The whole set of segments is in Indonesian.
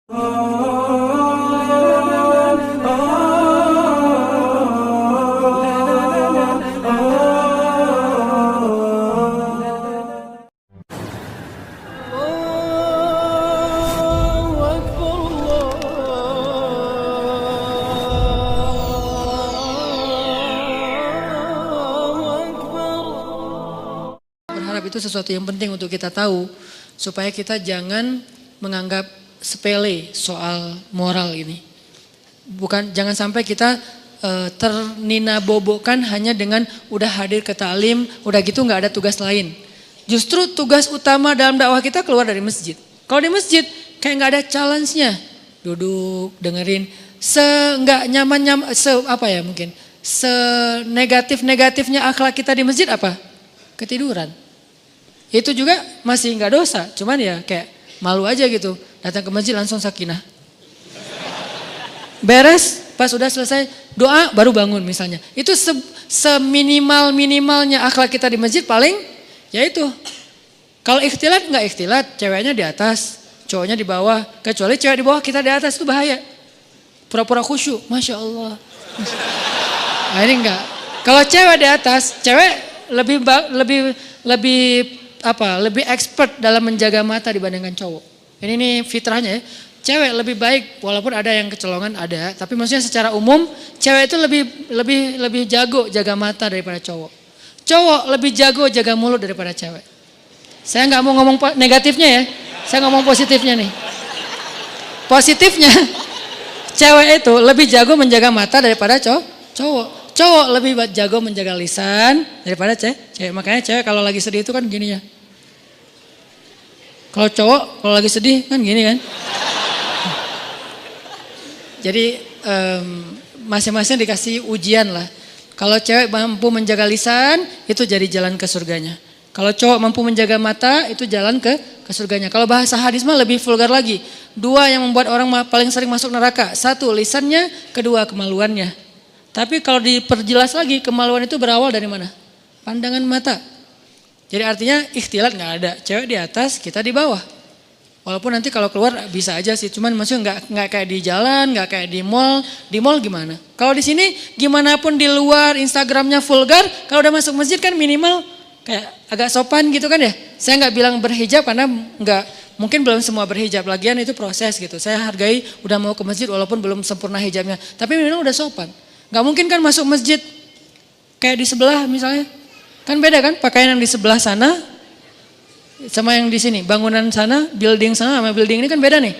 Berharap itu sesuatu yang penting untuk kita tahu supaya kita jangan menganggap sepele soal moral ini. Jangan sampai kita terninabobokan hanya dengan udah hadir ke ta'lim, udah gitu nggak ada tugas lain. Justru tugas utama dalam dakwah kita keluar dari masjid. Kalau di masjid kayak nggak ada challenge-nya, duduk dengerin, nggak nyaman mungkin senegatif-negatifnya akhlak kita di masjid apa? Ketiduran. Itu juga masih nggak dosa, cuman ya kayak malu aja gitu. Datang ke masjid langsung sakinah. Beres, pas udah selesai doa baru bangun misalnya. Itu seminimal-minimalnya akhlak kita di masjid paling ya itu. Kalau ikhtilat nggak ikhtilat, ceweknya di atas, cowoknya di bawah. Kecuali cewek di bawah kita di atas itu bahaya. Pura-pura khusyuk, Masya Allah. Nah, ini enggak. Kalau cewek di atas, cewek lebih expert dalam menjaga mata dibandingkan cowok. Ini nih fitrahnya ya. Cewek lebih baik walaupun ada yang kecolongan ada, tapi maksudnya secara umum cewek itu lebih jago jaga mata daripada cowok. Cowok lebih jago jaga mulut daripada cewek. Saya nggak mau ngomong negatifnya ya, saya ngomong positifnya nih. Positifnya, cewek itu lebih jago menjaga mata daripada cowok. Cowok lebih jago menjaga lisan daripada cewek. Makanya cewek kalau lagi sedih itu kan gini ya. Kalau cowok kalau lagi sedih kan gini kan. Jadi masing-masing dikasih ujian lah. Kalau cewek mampu menjaga lisan itu jadi jalan ke surganya. Kalau cowok mampu menjaga mata itu jalan ke surganya. Kalau bahasa hadis mah lebih vulgar lagi. 2 yang membuat orang paling sering masuk neraka. 1 lisannya, 2 kemaluannya. Tapi kalau diperjelas lagi kemaluan itu berawal dari mana? Pandangan mata. Jadi artinya ikhtilat nggak ada. Cewek di atas, kita di bawah. Walaupun nanti kalau keluar bisa aja sih. Cuman maksudnya nggak kayak di jalan, nggak kayak di mall. Di mall gimana? Kalau di sini gimana pun di luar Instagramnya vulgar. Kalau udah masuk masjid kan minimal kayak agak sopan gitu kan ya. Saya nggak bilang berhijab karena mungkin belum semua berhijab. Lagian itu proses gitu. Saya hargai udah mau ke masjid walaupun belum sempurna hijabnya. Tapi minimal udah sopan. Gak mungkin kan masuk masjid kayak di sebelah misalnya. Kan beda kan pakaian yang di sebelah sana sama yang di sini. Bangunan sana, building sana sama building ini kan beda nih.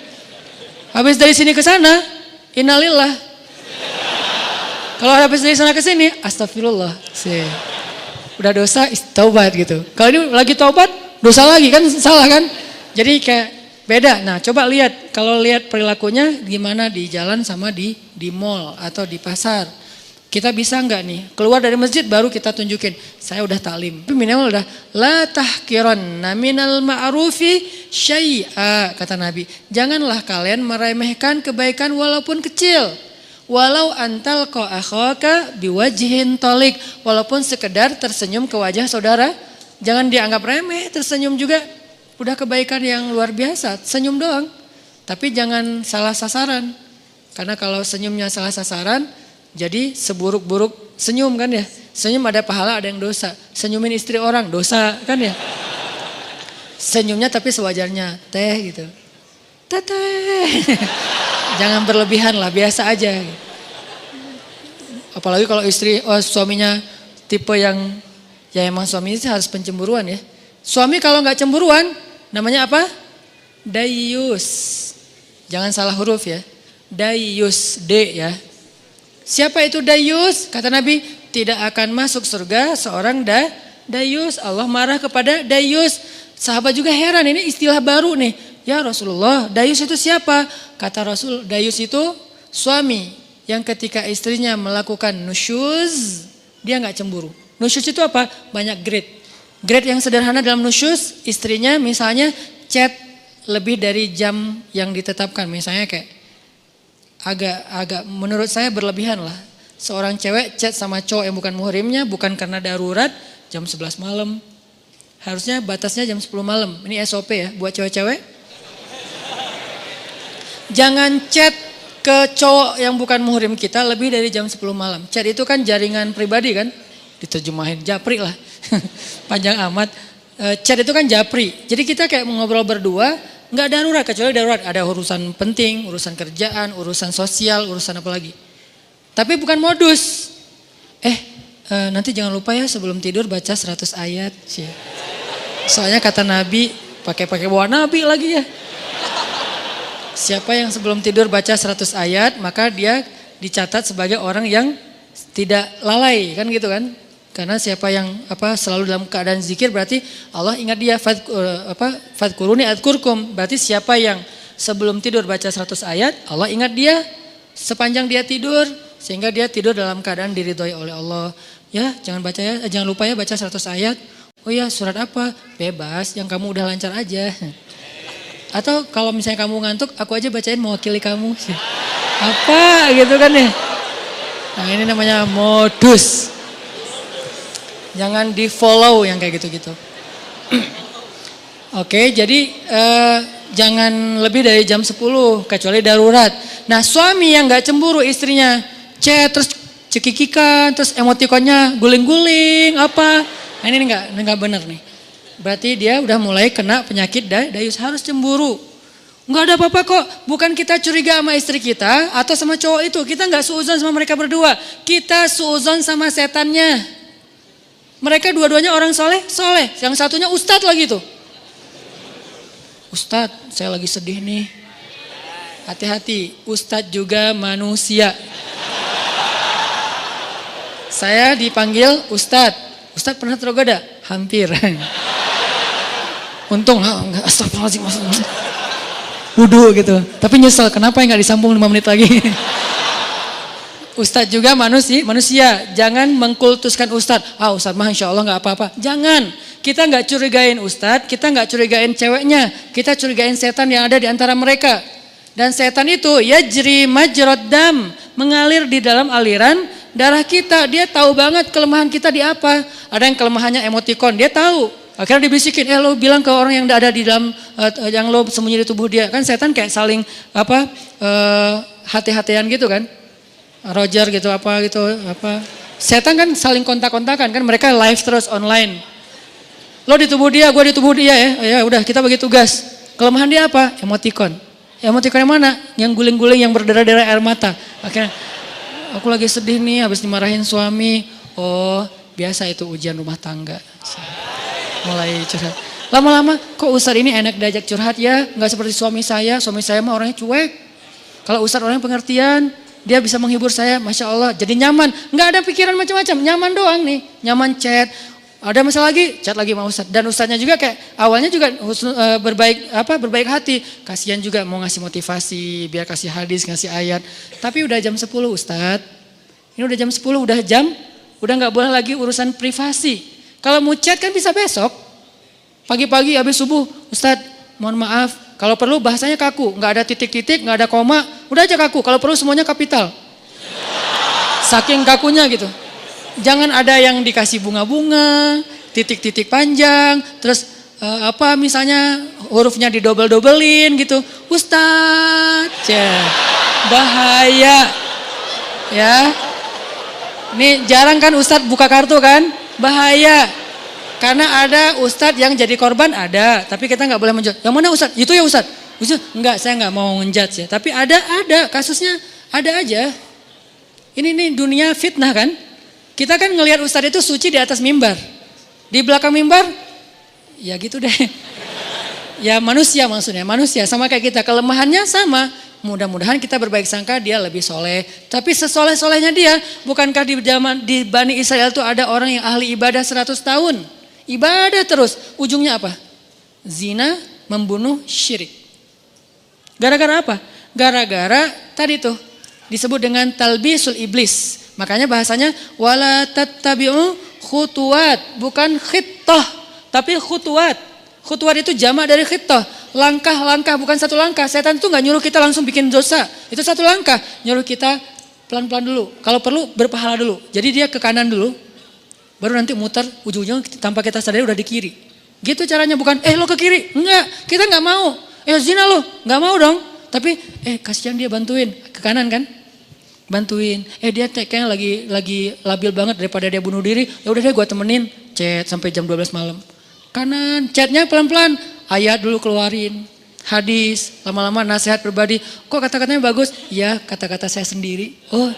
Habis dari sini ke sana, innalillah. Kalau habis dari sana ke sini, astagfirullah. Udah dosa, taubat gitu. Kalau ini lagi taubat, dosa lagi kan salah kan. Jadi kayak beda. Nah coba lihat, kalau lihat perilakunya gimana di jalan sama di mall atau di pasar. Kita bisa nggak nih keluar dari masjid baru kita tunjukin saya udah taklim. Tapi minimal udah la tahkiranna minal ma'rufi syai'a kata Nabi. Janganlah kalian meremehkan kebaikan walaupun kecil. Walau antal ko akhaka biwajhin tolik. Walaupun sekedar tersenyum ke wajah saudara. Jangan dianggap remeh, tersenyum juga. Udah kebaikan yang luar biasa, senyum doang. Tapi jangan salah sasaran. Karena kalau senyumnya salah sasaran, jadi seburuk-buruk senyum kan ya. Senyum ada pahala, ada yang dosa. Senyumin istri orang, dosa kan ya. Senyumnya tapi sewajarnya, teh gitu. Teteh. Jangan berlebihan lah, biasa aja. Apalagi kalau suaminya tipe yang, ya emang suami itu harus pencemburuan ya. Suami kalau nggak cemburuan, namanya apa? Dayus. Jangan salah huruf ya. Dayus, D ya. Siapa itu dayus? Kata Nabi, tidak akan masuk surga seorang dayus. Allah marah kepada dayus. Sahabat juga heran, ini istilah baru nih. Ya Rasulullah, dayus itu siapa? Kata Rasul, dayus itu suami yang ketika istrinya melakukan nusyuz, dia nggak cemburu. Nusyuz itu apa? Banyak grade. Grade yang sederhana dalam nusyuz, istrinya misalnya chat lebih dari jam yang ditetapkan. Misalnya kayak agak menurut saya berlebihan lah. Seorang cewek chat sama cowok yang bukan muhrimnya bukan karena darurat jam 11 malam. Harusnya batasnya jam 10 malam. Ini SOP ya buat cewek-cewek. Jangan chat ke cowok yang bukan muhrim kita lebih dari jam 10 malam. Chat itu kan jaringan pribadi kan? Diterjemahin japri lah. Panjang amat. Chat itu kan japri. Jadi kita kayak ngobrol berdua, nggak darurat, kecuali darurat. Ada urusan penting, urusan kerjaan, urusan sosial, urusan apa lagi. Tapi bukan modus. Nanti jangan lupa ya sebelum tidur baca 100 ayat. Soalnya kata Nabi, pakai bawa Nabi lagi ya. Siapa yang sebelum tidur baca 100 ayat, maka dia dicatat sebagai orang yang tidak lalai, kan gitu kan? Karena siapa yang selalu dalam keadaan zikir berarti Allah ingat dia. Fadkuruni adkurkum, berarti siapa yang sebelum tidur baca 100 ayat, Allah ingat dia sepanjang dia tidur sehingga dia tidur dalam keadaan diridhoi oleh Allah. Ya, jangan lupa ya baca 100 ayat. Oh ya, surat apa? Bebas, yang kamu udah lancar aja. Atau kalau misalnya kamu ngantuk, aku aja bacain mewakili kamu. Apa gitu kan ya. Nah, ini namanya modus. Jangan di follow yang kayak gitu-gitu. Oke, jadi jangan lebih dari jam 10 kecuali darurat. Nah, suami yang gak cemburu istrinya chat terus cekikikan, terus emotikonnya guling-guling apa. Nah, ini enggak benar nih. Berarti dia udah mulai kena penyakit dayus, harus cemburu. Enggak ada apa-apa kok, bukan kita curiga sama istri kita atau sama cowok itu. Kita enggak suuzon sama mereka berdua, kita suuzon sama setannya. Mereka dua-duanya orang soleh, yang satunya ustadz lagi tuh. Ustadz, saya lagi sedih nih. Hati-hati, ustadz juga manusia. Saya dipanggil ustadz. Ustadz pernah tergoda? Hampir. Untung lah, astagfirullahaladzim. Wudu gitu. Tapi nyesel, kenapa nggak disambung 5 menit lagi? Ustadz juga manusia. Jangan mengkultuskan ustadz. Ustadz mah insya Allah nggak apa-apa. Jangan. Kita nggak curigain ustadz, kita nggak curigain ceweknya. Kita curigain setan yang ada di antara mereka. Dan setan itu yajri majrad dam, mengalir di dalam aliran darah kita. Dia tahu banget kelemahan kita di apa. Ada yang kelemahannya emotikon, dia tahu. Akhirnya dibisikin, lo bilang ke orang yang ada di dalam, yang lo sembunyi di tubuh dia. Kan setan kayak saling hati-hatian gitu kan. Roger gitu apa. Setan kan saling kontak-kontakan kan, mereka live terus online. Lo di tubuh dia, gue di tubuh dia ya. Ya udah kita bagi tugas. Kelemahan dia apa? Emotikon. Emotikon yang mana? Yang guling-guling, yang berdarah-darah air mata. Akhirnya, aku lagi sedih nih habis dimarahin suami. Oh, biasa itu ujian rumah tangga. Mulai curhat. Lama-lama kok Ustadz ini enak diajak curhat ya, nggak seperti suami saya mah orangnya cuek. Kalau Ustadz orangnya pengertian, dia bisa menghibur saya, Masya Allah, jadi nyaman. Nggak ada pikiran macam-macam, nyaman doang nih, nyaman chat. Ada masalah lagi, chat lagi sama Ustadz. Dan Ustadznya juga kayak awalnya juga berbaik hati. Kasihan juga mau ngasih motivasi, biar kasih hadis, ngasih ayat. Tapi udah jam 10 Ustadz, ini udah jam 10, udah nggak boleh lagi urusan privasi. Kalau mau chat kan bisa besok, pagi-pagi habis subuh, Ustadz mohon maaf, kalau perlu bahasanya kaku, nggak ada titik-titik, nggak ada koma, udah aja kaku, kalau perlu semuanya kapital. Saking kakunya gitu. Jangan ada yang dikasih bunga-bunga, titik-titik panjang, terus misalnya hurufnya didobel-dobelin gitu. Ustadz, bahaya. Ya. Ini jarang kan Ustadz buka kartu kan? Bahaya. Karena ada ustadz yang jadi korban ada, tapi kita nggak boleh menjudge. Yang mana ustadz? Itu ya ustadz. Enggak, saya nggak mau menjudge ya. Tapi ada kasusnya ada aja. Ini dunia fitnah kan? Kita kan ngelihat ustadz itu suci di atas mimbar. Di belakang mimbar, ya gitu deh. Ya manusia maksudnya, manusia sama kayak kita, kelemahannya sama. Mudah-mudahan kita berbaik sangka dia lebih soleh. Tapi sesoleh-solehnya dia, bukankah di Bani Israel itu ada orang yang ahli ibadah 100 tahun. Ibadah terus, ujungnya apa? Zina, membunuh, syirik. Gara-gara apa? Gara-gara tadi tuh disebut dengan talbisul iblis. Makanya bahasanya wala tattabi'u khutuwat, bukan khittah, tapi khutuwat. Khutuwat itu jamak dari khittah. Langkah-langkah, bukan satu langkah. Setan itu gak nyuruh kita langsung bikin dosa. Itu satu langkah. Nyuruh kita pelan-pelan dulu. Kalau perlu berpahala dulu. Jadi dia ke kanan dulu. Baru nanti muter ujung-ujung tanpa kita sadari udah di kiri. Gitu caranya, bukan lo ke kiri. Enggak, kita gak mau. Zina lo, gak mau dong. tapi kasihan dia bantuin ke kanan kan, bantuin. Dia kayaknya lagi labil banget daripada dia bunuh diri. Ya udah deh gue temenin, chat sampai jam 12 malam. Kanan, chatnya pelan-pelan, ayat dulu keluarin, hadis, lama-lama nasihat pribadi. Kok kata-katanya bagus? Ya kata-kata saya sendiri. Oh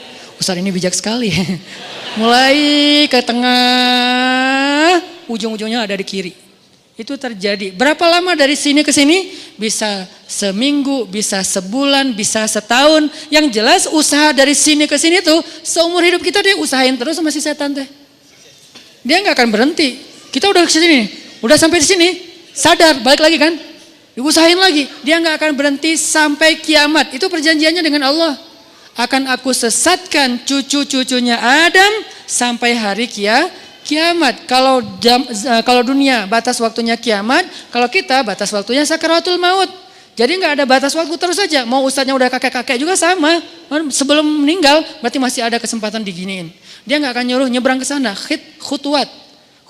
Ustaz ini bijak sekali. Mulai ke tengah, ujung-ujungnya ada di kiri. Itu terjadi. Berapa lama dari sini ke sini? Bisa seminggu, bisa sebulan, bisa setahun. Yang jelas usaha dari sini ke sini tuh seumur hidup kita dia usahain terus sama si setan teh. Dia nggak akan berhenti. Kita udah ke sini, udah sampai di sini, sadar balik lagi kan? Diusahain lagi. Dia nggak akan berhenti sampai kiamat. Itu perjanjiannya dengan Allah. Akan aku sesatkan cucu-cucunya Adam sampai hari kiamat. Kalau dunia batas waktunya kiamat, kalau kita batas waktunya sakaratul maut. Jadi nggak ada batas waktu terus saja. Mau ustadznya udah kakek-kakek juga sama. Sebelum meninggal berarti masih ada kesempatan diginiin. Dia nggak akan nyuruh nyebrang ke sana. Khutwat.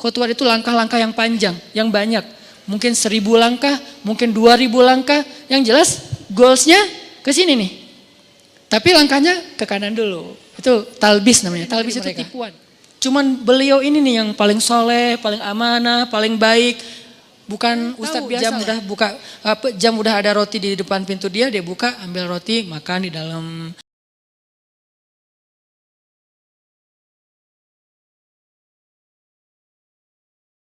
Khutwat itu langkah-langkah yang panjang, yang banyak. Mungkin 1000 langkah, mungkin 2000 langkah. Yang jelas goalsnya ke sini nih. Tapi langkahnya ke kanan dulu. Itu talbis namanya. Talbis itu tipuan. Cuman beliau ini nih yang paling soleh, paling amanah, paling baik. Bukan ustadz biasa. Jam udah ada roti di depan pintu dia buka, ambil roti, makan di dalam.